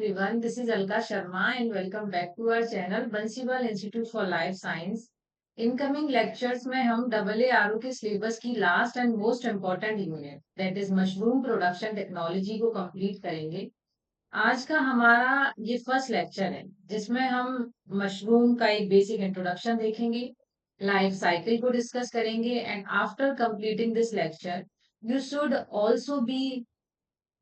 everyone. This is Alka Sharma and welcome back to our channel Bansiwal Institute for Life Science. Incoming lectures में हम AARO के syllabus की last and most important unit that is mushroom production technology को complete करेंगे। आज का हमारा ये फर्स्ट लेक्चर है जिसमें हम मशरूम का एक बेसिक इंट्रोडक्शन देखेंगे, लाइफ साइकिल को डिस्कस करेंगे and after completing this lecture you should also be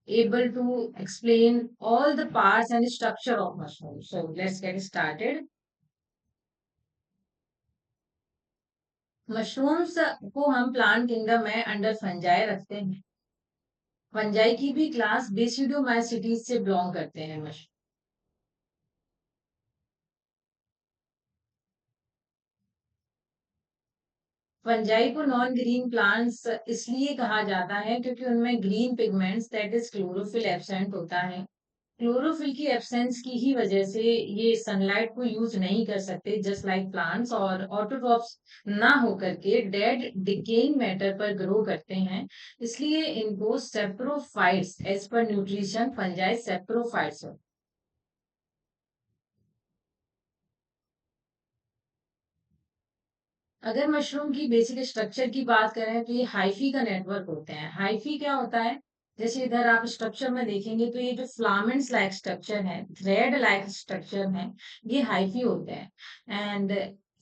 able to explain all the parts and structure of mushroom. So let's get started. Mushrooms को हम प्लांट किंगडम में under fungi रखते हैं। Fungi की भी class बेसिडोमाइसीटीज से belong करते हैं। मशरूम फंजाई को नॉन ग्रीन प्लांट्स इसलिए कहा जाता है क्योंकि उनमें green pigments that is chlorophyll absent होता है। क्लोरोफिल की एब्सेंस की ही वजह से ये सनलाइट को यूज नहीं कर सकते जस्ट लाइक प्लांट्स, और ऑटोट्रॉप्स ना होकर के डेड डिकेइंग मैटर पर ग्रो करते हैं। इसलिए इनको saprophytes as per nutrition fungi saprophytes. अगर मशरूम की बेसिक स्ट्रक्चर की बात करें तो ये हाइफी का नेटवर्क होते हैं। हाइफी क्या होता है? जैसे इधर आप स्ट्रक्चर में देखेंगे तो ये जो फ्लामेंट्स लाइक स्ट्रक्चर है, थ्रेड लाइक स्ट्रक्चर है, ये हाइफी होते हैं। And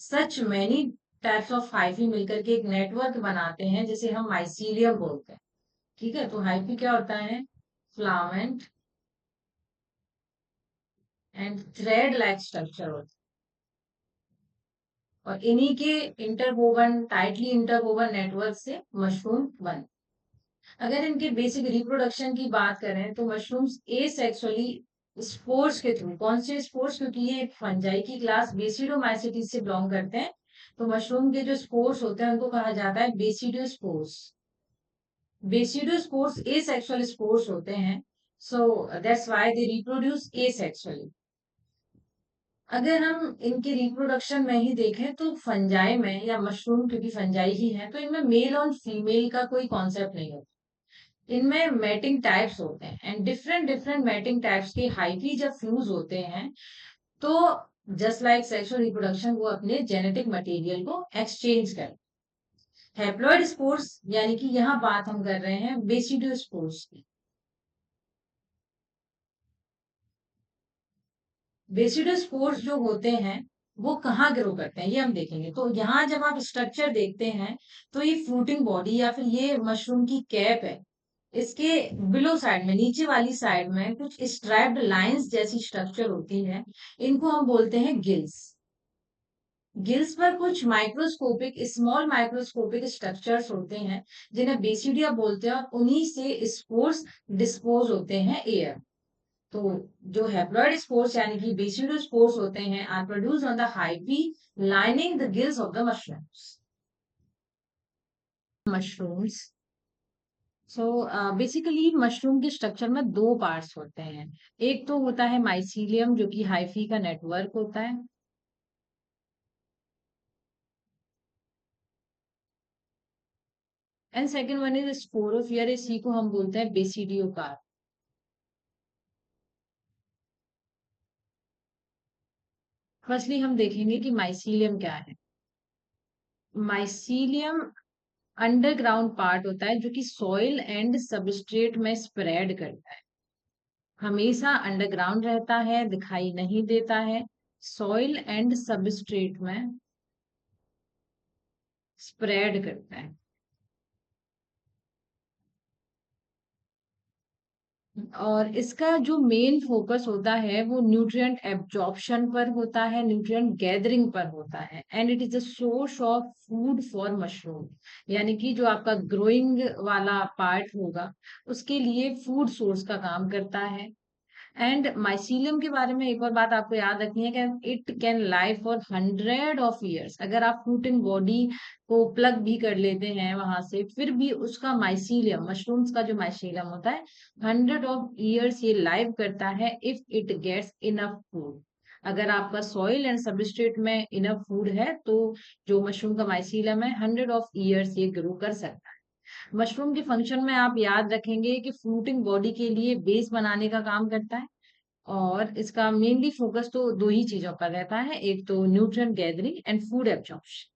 such many types of hyphae मिलकर के एक नेटवर्क बनाते हैं जिसे हम माइसीलियम बोलते हैं। ठीक है, तो हाइफी क्या होता है? Filament and thread like structure होता है, और इन्हीं के इंटरवोवन टाइटली इंटरवोवन नेटवर्क से मशरूम बन। अगर इनके बेसिक रिप्रोडक्शन की बात करें तो मशरूम्स एसेक्सुअली स्पोर्स के थ्रू, कौन से स्पोर्स? क्योंकि ये फंजाई की क्लास बेसिडोमाइसीटीज से बिलोंग करते हैं, तो मशरूम के जो स्पोर्स होते हैं उनको कहा जाता है बेसिडोस्पोर्स। बेसिडोस्पोर्स एसेक्सुअल स्पोर्स होते हैं, so that's why they reproduce asexually. अगर हम इनके रिप्रोडक्शन में ही देखें तो फंजाई में या मशरूम, क्योंकि फंजाई ही है, तो इनमें मेल और फीमेल का कोई कॉन्सेप्ट नहीं होता। इनमें मैटिंग टाइप्स होते हैं and different different mating types के हाइफी जब फ्यूज होते हैं तो जस्ट लाइक सेक्सुअल रिप्रोडक्शन वो अपने जेनेटिक मटेरियल को एक्सचेंज कर। हैप्लॉइड स्पोर्स यानी कि यहाँ बात हम कर रहे हैं बेसिडो स्पोर्स की। बेसिडो स्पोर्स जो होते हैं वो कहाँ ग्रो करते हैं ये हम देखेंगे। तो यहाँ जब आप स्ट्रक्चर देखते हैं तो ये फ्रूटिंग बॉडी या फिर ये मशरूम की कैप है, इसके बिलो साइड में, नीचे वाली साइड में कुछ स्ट्राइप्ड लाइंस जैसी स्ट्रक्चर होती है, इनको हम बोलते हैं गिल्स। गिल्स पर कुछ माइक्रोस्कोपिक स्मॉल माइक्रोस्कोपिक स्ट्रक्चर्स होते हैं जिन्हें बेसिडिया बोलते हैं, और उन्हीं से स्पोर्स डिस्पोज होते हैं एयर। तो जो हैप्लॉइड स्पोर्स यानी कि बेसिडो स्पोर्स होते हैं are produce on the hyphae lining the gills of the mushrooms. Mushrooms, so basically mushroom के स्ट्रक्चर में दो पार्ट्स होते हैं। एक तो होता है माइसीलियम जो कि हाइफी का नेटवर्क होता है, एंड सेकंड वन इज स्पोरोफियर, इसी को हम बोलते हैं बेसिडियोकार। फर्स्टली हम देखेंगे कि माइसीलियम क्या है। माइसीलियम अंडरग्राउंड पार्ट होता है जो कि सॉइल एंड सबस्ट्रेट में स्प्रेड करता है, हमेशा अंडरग्राउंड रहता है, दिखाई नहीं देता है, सॉइल एंड सबस्ट्रेट में स्प्रेड करता है। और इसका जो मेन फोकस होता है वो न्यूट्रिएंट एब्जॉर्प्शन पर होता है, न्यूट्रिएंट गैदरिंग पर होता है, and it is a source of food for mushroom. यानी कि जो आपका ग्रोइंग वाला पार्ट होगा उसके लिए फूड सोर्स का काम करता है। एंड माइसीलियम के बारे में एक और बात आपको याद रखनी है कि it can live for 100 of years। अगर आप फ्रूटिंग बॉडी को प्लग भी कर लेते हैं वहां से, फिर भी उसका माइसीलियम, मशरूम्स का जो माइसीलियम होता है, 100 of years ये लाइव करता है if it gets enough food. अगर आपका सॉइल एंड सबस्ट्रेट में इनफ फूड है तो जो मशरूम का माइसीलियम है 100 of years ये ग्रो कर सकता है। मशरूम के फंक्शन में आप याद रखेंगे कि फ्रूटिंग बॉडी के लिए बेस बनाने का काम करता है, और इसका मेनली फोकस तो दो ही चीजों पर रहता है, एक तो nutrient gathering and food absorption.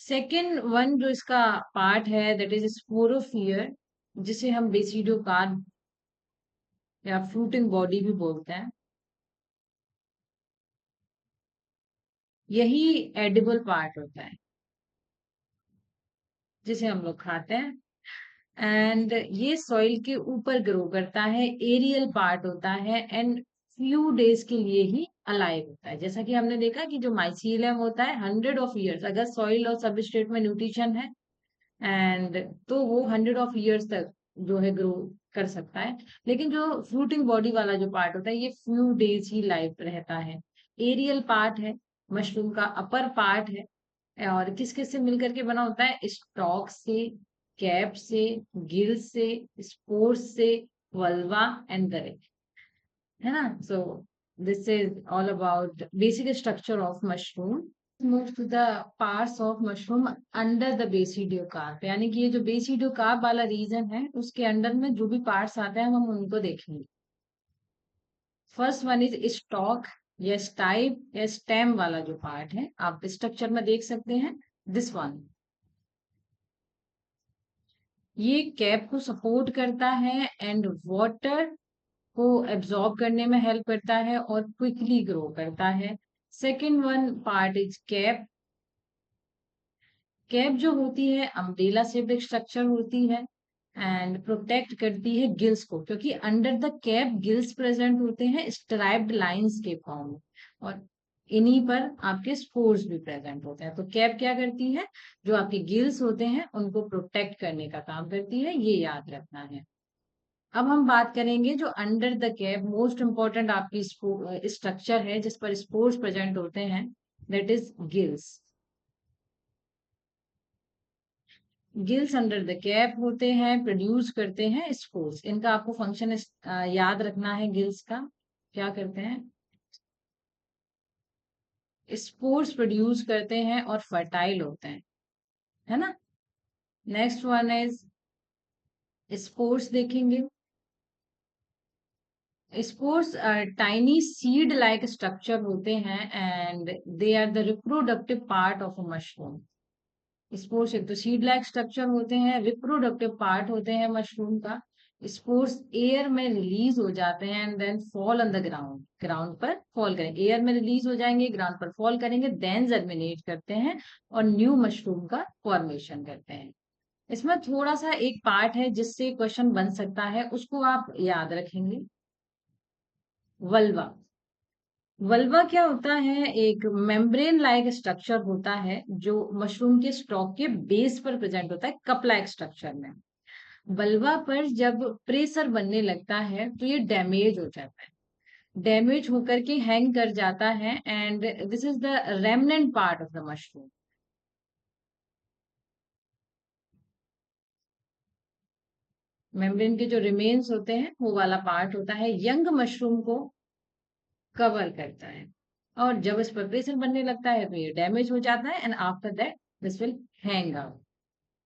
Second one जो इसका पार्ट है दैट इज स्पोरोफियर, जिसे हम बेसिडोकार्प या फ्रूटिंग बॉडी भी बोलते हैं। यही एडिबल पार्ट होता है जिसे हम लोग खाते हैं। एंड ये सॉइल के ऊपर ग्रो करता है, एरियल पार्ट होता है एंड फ्यू डेज के लिए ही अलाइव होता है। जैसा कि हमने देखा कि जो माइसीलियम होता है 100 ऑफ ईयर्स, अगर सॉइल और सबस्ट्रेट में न्यूट्रिशन है एंड तो वो 100 ऑफ ईयर्स तक जो है ग्रो कर सकता है। लेकिन जो फ्रूटिंग बॉडी वाला जो पार्ट होता है ये फ्यू डेज ही लाइव रहता है। एरियल पार्ट है, मशरूम का अपर पार्ट है। और किस किस से मिलकर के बना होता है? स्टॉक से, कैप से, गिल से, स्पोर्स से, वल्वा एंड गरे, है ना? So this is all about basic structure of mushroom. Move to the parts of mushroom under the basidiocarp, यानी कि ये जो बेसिडियोकार्प वाला रीजन है उसके अंडर में जो भी पार्ट्स आते हैं हम उनको देखेंगे। फर्स्ट वन इज स्टॉक या स्टाइप या स्टेम वाला जो पार्ट है, आप स्ट्रक्चर में देख सकते हैं दिस वन। ये कैप को सपोर्ट करता है एंड वाटर को एब्जॉर्ब करने में हेल्प करता है और क्विकली ग्रो करता है। Second one part is cap. Cap जो होती है अम्ब्रेला शेप्ड स्ट्रक्चर होती है एंड प्रोटेक्ट करती है गिल्स को, क्योंकि under the cap gills present होते हैं स्ट्राइप्ड लाइंस के फॉर्म में, और इन्हीं पर आपके स्पोर्स भी प्रेजेंट होते हैं। तो कैप क्या करती है? जो आपके गिल्स होते हैं उनको प्रोटेक्ट करने का काम करती है, ये याद रखना है। अब हम बात करेंगे जो under the cap most important आपकी स्ट्रक्चर है जिस पर स्पोर्स प्रेजेंट होते हैं, that is gills. Gills under the cap होते हैं, प्रोड्यूस करते हैं स्पोर्स। इनका आपको फंक्शन याद रखना है। गिल्स का क्या करते हैं? स्पोर्स प्रोड्यूस करते हैं और फर्टाइल होते हैं, है ना? नेक्स्ट वन इज स्पोर्स देखेंगे। Spores tiny seed like structure होते हैं and they are the reproductive part of a mushroom. Spores एक तो सीड लाइक स्ट्रक्चर होते हैं, रिप्रोडक्टिव पार्ट होते हैं मशरूम का। स्पोर्स एयर में रिलीज हो जाते हैं and then fall on the ground, ground पर फॉल करेंगे, एयर में रिलीज हो जाएंगे, ग्राउंड पर फॉल करेंगे, देन जर्मिनेट करते हैं और न्यू मशरूम का फॉर्मेशन करते हैं। इसमें थोड़ा सा एक पार्ट है जिससे क्वेश्चन बन सकता है, उसको आप याद रखेंगे। वल्वा। वल्वा क्या होता है? एक मेम्ब्रेन लाइक स्ट्रक्चर होता है जो मशरूम के स्टॉक के बेस पर प्रेजेंट होता है, कप लाइक स्ट्रक्चर में। वल्वा पर जब प्रेशर बनने लगता है तो ये डैमेज हो जाता है, डैमेज होकर के हैंग कर जाता है and this is the remnant part of the mushroom. Membrane के जो रिमेन्स होते हैं वो वाला पार्ट होता है, यंग मशरूम को कवर करता है। और जब इस पर प्रेशर बनने लगता है तो ये डैमेज हो जाता है and after that this will hang out.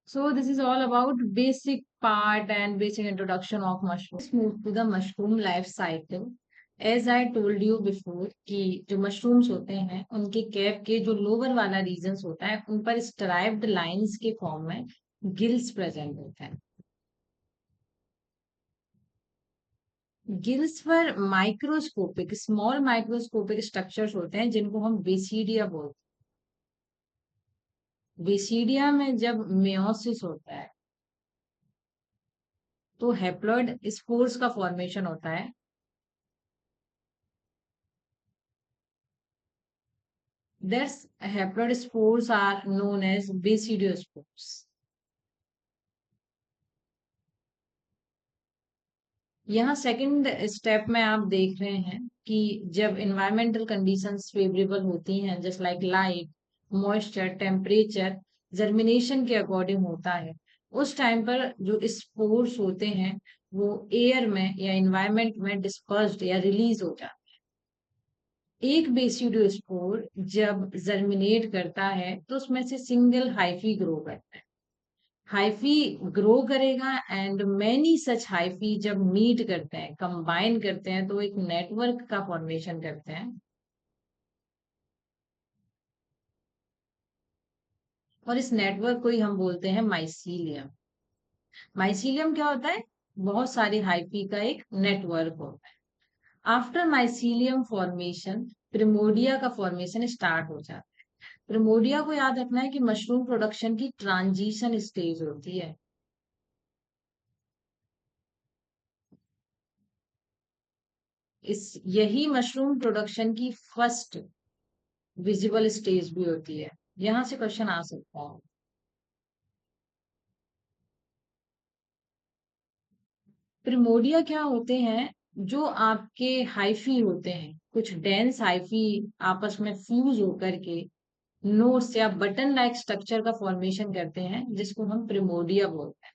So this is all about basic part and basic introduction of mushroom. Let's move to the mushroom life cycle. As I told you before कि जो mushrooms होते हैं उनके cap के जो lower वाला regions होता है उन पर स्ट्राइप्ड लाइंस के फॉर्म में गिल्स प्रेजेंट होते हैं। गिल्स पर माइक्रोस्कोपिक, स्मॉल माइक्रोस्कोपिक स्ट्रक्चर्स होते हैं जिनको हम बेसिडिया बोलते हैं। बेसिडिया में जब मेयोसिस होता है तो हैप्लॉइड स्पोर्स का फॉर्मेशन होता है। Thus, haploid spores are known as basidiospores. यहाँ सेकंड स्टेप में आप देख रहे हैं कि जब इन्वायरमेंटल कंडीशंस फेवरेबल होती हैं, just like light, moisture, temperature, germination के अकॉर्डिंग होता है, उस टाइम पर जो स्पोर्स होते हैं वो एयर में या इन्वायरमेंट में डिस्पर्स्ड या रिलीज हो जाते हैं। एक बेसिडियोस्पोर जब जर्मिनेट करता है तो उसमें से सिंगल हाइफी ग्रो करता है। हाइफी ग्रो करेगा एंड मैनी सच हाइफी जब मीट करते हैं, कंबाइन करते हैं, तो एक नेटवर्क का फॉर्मेशन करते हैं। और इस नेटवर्क को ही हम बोलते हैं माइसीलियम। माइसीलियम क्या होता है? बहुत सारी हाइफी का एक नेटवर्क होता है। आफ्टर माइसीलियम फॉर्मेशन प्रिमोडिया का फॉर्मेशन स्टार्ट हो जाता है। प्रिमोडिया को याद रखना है कि मशरूम प्रोडक्शन की ट्रांजिशन स्टेज होती है। इस यही मशरूम प्रोडक्शन की फर्स्ट विजिबल स्टेज भी होती है। यहाँ से क्वेश्चन आ सकता है। प्रिमोडिया क्या होते हैं? जो आपके हाइफी होते हैं, कुछ डेंस हाइफी आपस में फ्यूज होकर के नोट्स या बटन लाइक स्ट्रक्चर का फॉर्मेशन करते हैं, जिसको हम प्रिमोडिया बोलते हैं।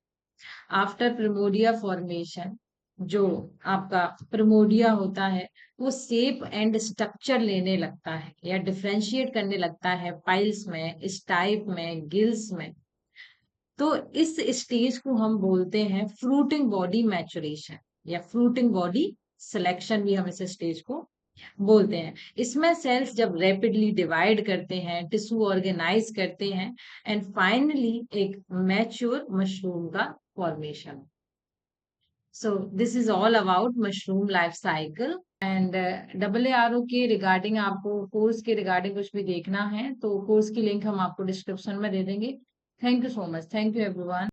आफ्टर प्रिमोडिया फॉर्मेशन, जो आपका प्रिमोडिया होता है, वो शेप एंड स्ट्रक्चर लेने लगता है या डिफरेंशिएट करने लगता है पाइल्स में, स्टाइप में, गिल्स में। तो इस स्टेज को हम बोलते हैं फ्रूटिंग बॉडी मैचुरेशन या फ्रूटिंग बॉडी सिलेक्शन, भी हम इस स्टेज को बोलते हैं। इसमें सेल्स जब रैपिडली डिवाइड करते हैं, टिश्यू ऑर्गेनाइज करते हैं, एंड फाइनली एक मैच्योर मशरूम का formation. So this is all about mushroom life cycle. And double A R O K regarding आपको कोर्स के रिगार्डिंग कुछ भी देखना है तो कोर्स की लिंक हम आपको डिस्क्रिप्शन में दे देंगे। Thank you so much. Thank you everyone.